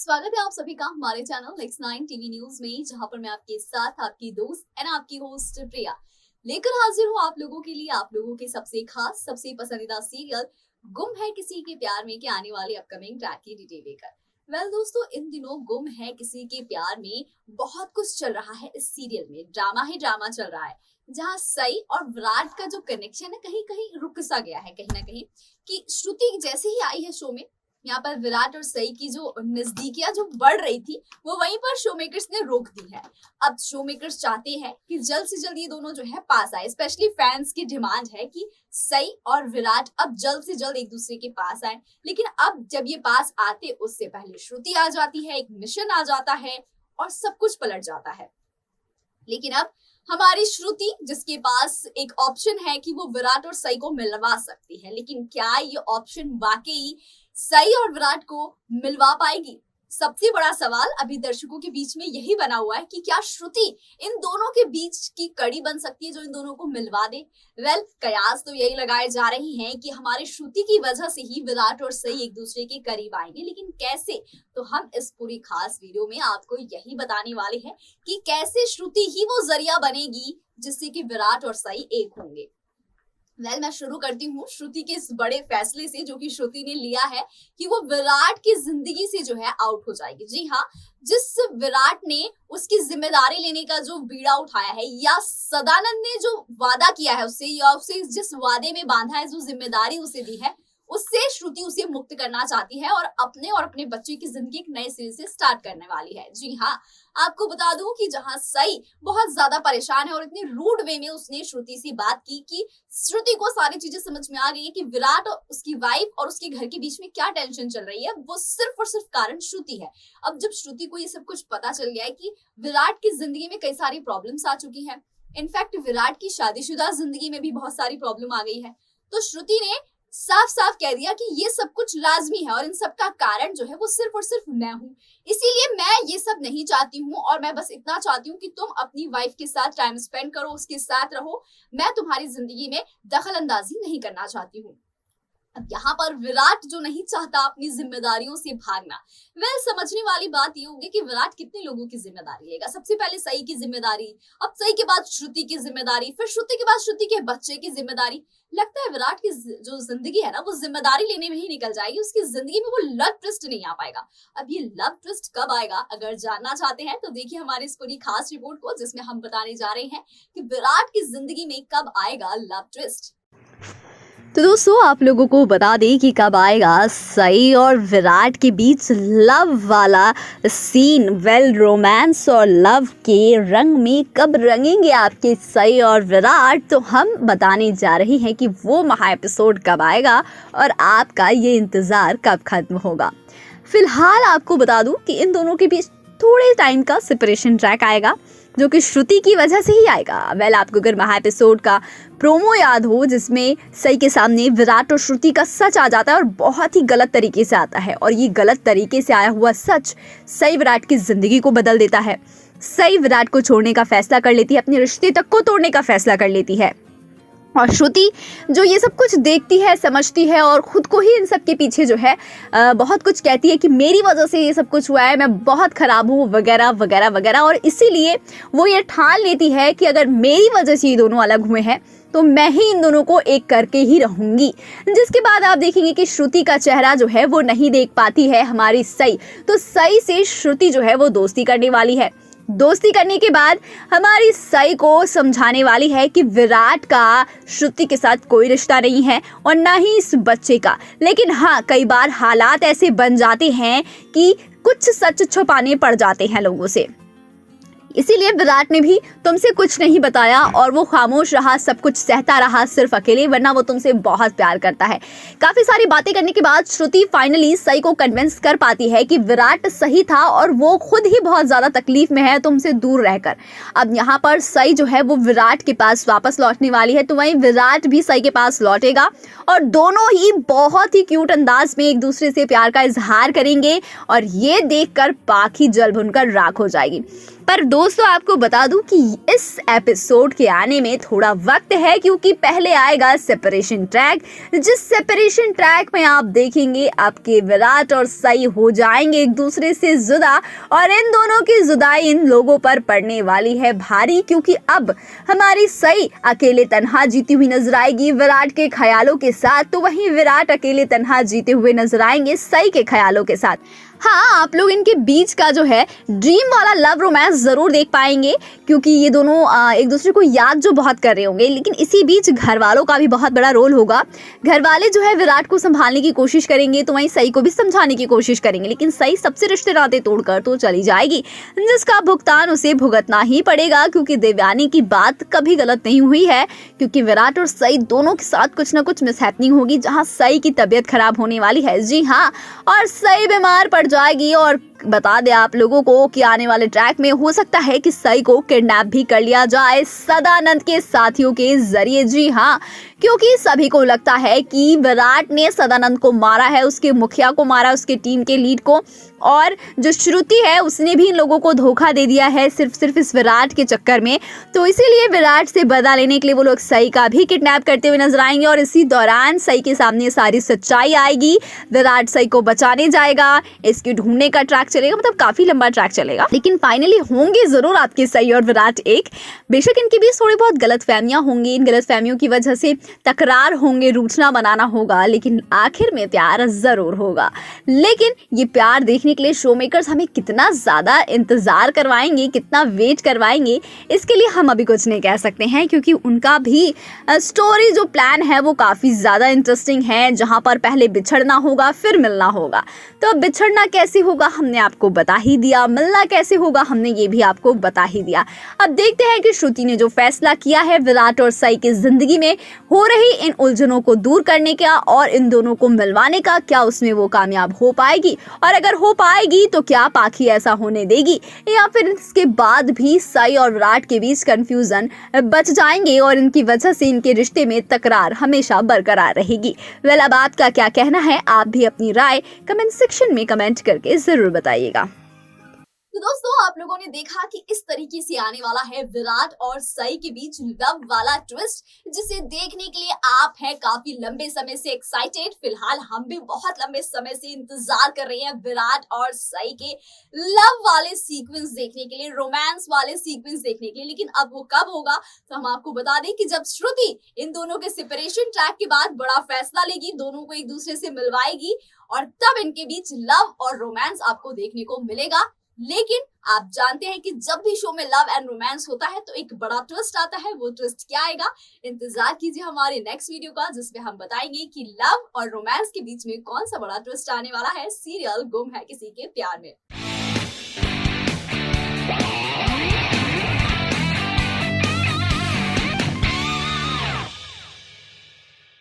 स्वागत है आप सभी का हमारे चैनल X9 टीवी न्यूज में, जहां पर मैं आपके साथ आपकी दोस्त एंड आपकी होस्ट प्रिया लेकर हाजिर हूं आप लोगों के लिए आप लोगों के सबसे खास सबसे पसंदीदा सीरियल गुम है किसी के प्यार में के आने वाले अपकमिंग ट्रैक की डिटेल लेकर। दोस्तों, इन दिनों गुम है किसी के प्यार में बहुत कुछ चल रहा है। इस सीरियल में ड्रामा ही ड्रामा चल रहा है, जहां सई और विराट का जो कनेक्शन है कहीं कहीं रुक सा गया है। कहीं ना कहीं कि श्रुति जैसे ही आई है शो में, यहाँ पर विराट और सई की जो नजदीकियां जो बढ़ रही थी वो वहीं पर शो मेकर्स ने रोक दी है। अब शो मेकर्स चाहते हैं कि जल्द से जल्द ये दोनों जो है पास आए। स्पेशली फैंस की डिमांड है कि सई और विराट अब जल्द से जल्द एक दूसरे के पास आए। लेकिन अब जब ये पास आते उससे पहले श्रुति आ जाती है, एक मिशन आ जाता है और सब कुछ पलट जाता है। लेकिन अब हमारी श्रुति, जिसके पास एक ऑप्शन है कि वो विराट और सई को मिलवा सकती है, लेकिन क्या ये ऑप्शन वाकई सई और विराट को मिलवा पाएगी? सबसे बड़ा सवाल अभी दर्शकों के बीच में यही बना हुआ है कि क्या श्रुति इन दोनों के बीच की कड़ी बन सकती है जो इन दोनों को मिलवा दे। कयास तो यही लगाए जा रही हैं कि हमारी श्रुति की वजह से ही विराट और सई एक दूसरे के करीब आएंगे, लेकिन कैसे? तो हम इस पूरी खास वीडियो में आपको यही बताने वाले हैं कि कैसे श्रुति ही वो जरिया बनेगी जिससे कि विराट और सई एक होंगे। मैं शुरू करती हूँ श्रुति के इस बड़े फैसले से, जो कि श्रुति ने लिया है कि वो विराट की जिंदगी से जो है आउट हो जाएगी। जी हाँ, जिस विराट ने उसकी जिम्मेदारी लेने का जो बीड़ा उठाया है, या सदानंद ने जो वादा किया है उससे, या उसे जिस वादे में बांधा है, जो जिम्मेदारी उसे दी है, उससे श्रुति उसे मुक्त करना चाहती है और अपने बच्चे की जिंदगी एक नए सिरे से स्टार्ट करने वाली है। जी हाँ, आपको बता दूं कि जहां सई बहुत ज्यादा परेशान है और इतने रूड वे में उसने श्रुति से बात की कि श्रुति को सारी चीजें समझ में आ गई है कि विराट और उसकी वाइफ और उसके घर के बीच में क्या टेंशन चल रही है, वो सिर्फ और सिर्फ कारण श्रुति है। अब जब श्रुति को ये सब कुछ पता चल गया है कि विराट की जिंदगी में कई सारी प्रॉब्लम्स आ चुकी है, इनफैक्ट विराट की शादीशुदा जिंदगी में भी बहुत सारी प्रॉब्लम आ गई है, तो श्रुति ने साफ साफ कह दिया कि ये सब कुछ लाजमी है और इन सब का कारण जो है वो सिर्फ और सिर्फ मैं हूँ। इसीलिए मैं ये सब नहीं चाहती हूँ और मैं बस इतना चाहती हूँ कि तुम अपनी वाइफ के साथ टाइम स्पेंड करो, उसके साथ रहो। मैं तुम्हारी जिंदगी में दखल अंदाजी नहीं करना चाहती हूँ। अब यहाँ पर विराट जो नहीं चाहता अपनी जिम्मेदारियों से भागना, समझने वाली बात ये होगी कि विराट कितने लोगों की जिम्मेदारी लेगा। सबसे पहले सई की जिम्मेदारी, अब सई के बाद श्रुति की जिम्मेदारी, फिर श्रुति के बाद श्रुति के बच्चे की जिम्मेदारी। लगता है विराट की जो जिंदगी है ना, वो जिम्मेदारी लेने में ही निकल जाएगी। उसकी जिंदगी में वो लव ट्विस्ट नहीं आ पाएगा। अब ये लव ट्विस्ट कब आएगा, अगर जानना चाहते हैं तो देखिए हमारी इस पूरी खास रिपोर्ट को, जिसमें हम बताने जा रहे हैं कि विराट की जिंदगी में कब आएगा लव ट्विस्ट। तो दोस्तों, आप लोगों को बता दें कि कब आएगा सई और विराट के बीच लव वाला सीन। रोमांस और लव के रंग में कब रंगेंगे आपके सई और विराट, तो हम बताने जा रहे हैं कि वो महा एपिसोड कब आएगा और आपका ये इंतज़ार कब खत्म होगा। फिलहाल आपको बता दूं कि इन दोनों के बीच थोड़े टाइम का सेपरेशन ट्रैक आएगा, जो कि श्रुति की वजह से ही आएगा। आपको अगर महा एपिसोड का प्रोमो याद हो, जिसमें सई के सामने विराट और श्रुति का सच आ जाता है और बहुत ही गलत तरीके से आता है, और ये गलत तरीके से आया हुआ सच सई विराट की जिंदगी को बदल देता है। सई विराट को छोड़ने का फैसला कर लेती है, अपने रिश्ते तक को तोड़ने का फैसला कर लेती है, और श्रुति जो ये सब कुछ देखती है, समझती है और खुद को ही इन सब के पीछे जो है बहुत कुछ कहती है कि मेरी वजह से ये सब कुछ हुआ है, मैं बहुत ख़राब हूँ, वगैरह वगैरह वगैरह। और इसीलिए वो ये ठान लेती है कि अगर मेरी वजह से ये दोनों अलग हुए हैं तो मैं ही इन दोनों को एक करके ही रहूंगी। जिसके बाद आप देखेंगे कि श्रुति का चेहरा जो है वो नहीं देख पाती है हमारी सई, तो सई से श्रुति जो है वो दोस्ती करने वाली है। दोस्ती करने के बाद हमारी सई को समझाने वाली है कि विराट का श्रुति के साथ कोई रिश्ता नहीं है और ना ही इस बच्चे का। लेकिन हाँ, कई बार हालात ऐसे बन जाते हैं कि कुछ सच छुपाने पड़ जाते हैं लोगों से, इसीलिए विराट ने भी तुमसे कुछ नहीं बताया और वो खामोश रहा, सब कुछ सहता रहा सिर्फ अकेले, वरना वो तुमसे बहुत प्यार करता है। काफी सारी बातें करने के बाद श्रुति फाइनली सई को कन्विंस कर पाती है कि विराट सही था और वो खुद ही बहुत ज्यादा तकलीफ में है तुमसे दूर रहकर। अब यहाँ पर सई जो है वो विराट के पास वापस लौटने वाली है, तो वहीं विराट भी सई के पास लौटेगा और दोनों ही बहुत ही क्यूट अंदाज में एक दूसरे से प्यार का इजहार करेंगे, और ये देखकर पाखी जल भुनकर राख हो जाएगी। पर दोस्तों आपको बता दूं कि इस एपिसोड के आने में थोड़ा वक्त है, क्योंकि पहले आएगा सेपरेशन ट्रैक, जिस सेपरेशन ट्रैक में आप देखेंगे आपके विराट और सई हो जाएंगे एक दूसरे से जुदा, और इन दोनों की जुदाई इन लोगों पर पड़ने वाली है भारी, क्योंकि अब हमारी सई अकेले तन्हा जीती हुई नजर आएगी विराट के ख्यालों के साथ, तो वहीं विराट अकेले तन्हा जीते हुए नजर आएंगे सई के ख्यालों के साथ। हाँ, आप लोग इनके बीच का जो है ड्रीम वाला लव रोमांस जरूर देख पाएंगे, क्योंकि ये दोनों एक दूसरे को याद जो बहुत कर रहे होंगे, लेकिन इसी बीच घर वालों का भी बहुत बड़ा रोल होगा। घर वाले जो है विराट को संभालने की कोशिश करेंगे, तो वहीं सई को भी समझाने की कोशिश करेंगे, लेकिन सई सबसे रिश्ते नाते तोड़कर तो चली जाएगी, जिसका भुगतान उसे भुगतना ही पड़ेगा, क्योंकि देवयानी की बात कभी गलत नहीं हुई है, क्योंकि विराट और सई दोनों के साथ कुछ ना कुछ मिसहैपनिंग होगी, जहाँ सई की तबीयत खराब होने वाली है। जी हाँ, और सई बीमार पड़ जाएगी, और बता दें आप लोगों को कि आने वाले ट्रैक में हो सकता है कि सई को किडनैप भी कर लिया जाए सदानंद के साथियों के जरिए। जी हाँ, क्योंकि सभी को लगता है कि विराट ने सदानंद को मारा है, उसके मुखिया को मारा, उसके टीम के लीड को, और जो श्रुति है उसने भी इन लोगों को धोखा दे दिया है सिर्फ इस विराट के चक्कर में। तो इसीलिए विराट से बदला लेने के लिए वो लोग सई का भी किडनैप करते हुए नजर आएंगे, और इसी दौरान सई के सामने सारी सच्चाई आएगी। विराट सई को बचाने जाएगा, इसके ढूंढने का ट्रैक चलेगा, मतलब काफी लंबा ट्रैक चलेगा, लेकिन फाइनली होंगे जरूर आपके सई और विराट एक। बेशक इनके बीच थोड़ी बहुत गलतफहमियां होंगी, इन गलतफहमियों की वजह से तकरार होंगे, रूठना बनाना होगा, लेकिन आखिर में प्यार जरूर होगा। लेकिन ये प्यार देखने के लिए शो मेकर्स हमें कितना ज्यादा इंतजार करवाएंगे, कितना वेट करवाएंगे, इसके लिए हम अभी कुछ नहीं कह सकते हैं, क्योंकि उनका भी स्टोरी जो प्लान है वो काफी ज्यादा इंटरेस्टिंग है, जहां पर पहले बिछड़ना होगा फिर मिलना होगा। तो अब बिछड़ना कैसे होगा हमने आपको बता ही दिया, मिलना कैसे होगा हमने ये भी आपको बता ही दिया। अब देखते हैं कि श्रुति ने जो फैसला किया है विराट और सई की जिंदगी में हो रही इन उलझनों को दूर करने का और इन दोनों को मिलवाने का, क्या उसमें वो कामयाब हो पाएगी, और अगर हो पाएगी तो क्या पाखी ऐसा होने देगी, या फिर इसके बाद भी सई और विराट के बीच कंफ्यूजन बच जाएंगे और इनकी वजह से इनके रिश्ते में तकरार हमेशा बरकरार रहेगी। वेल, अब आपका क्या कहना है, आप भी अपनी राय कमेंट सेक्शन में कमेंट करके जरूर बताइएगा। तो दोस्तों आप लोगों ने देखा कि इस तरीके से आने वाला है विराट और सई के बीच लव वाला ट्विस्ट, जिसे देखने के लिए आप हैं काफी लंबे समय से एक्साइटेड। फिलहाल हम भी बहुत लंबे समय से इंतजार कर रहे हैं विराट और सई के लव वाले सीक्वेंस देखने के लिए, रोमांस वाले सीक्वेंस देखने के लिए। लेकिन अब वो कब होगा, तो हम आपको बता दें कि जब श्रुति इन दोनों के सेपरेशन ट्रैक के बाद बड़ा फैसला लेगी, दोनों को एक दूसरे से मिलवाएगी, और तब इनके बीच लव और रोमांस आपको देखने को मिलेगा। लेकिन आप जानते हैं कि जब भी शो में लव एंड रोमांस होता है तो एक बड़ा ट्विस्ट आता है। वो ट्विस्ट क्या आएगा, इंतजार कीजिए हमारे नेक्स्ट वीडियो का, जिसमें हम बताएंगे कि लव और रोमांस के बीच में कौन सा बड़ा ट्विस्ट आने वाला है सीरियल गुम है किसी के प्यार में।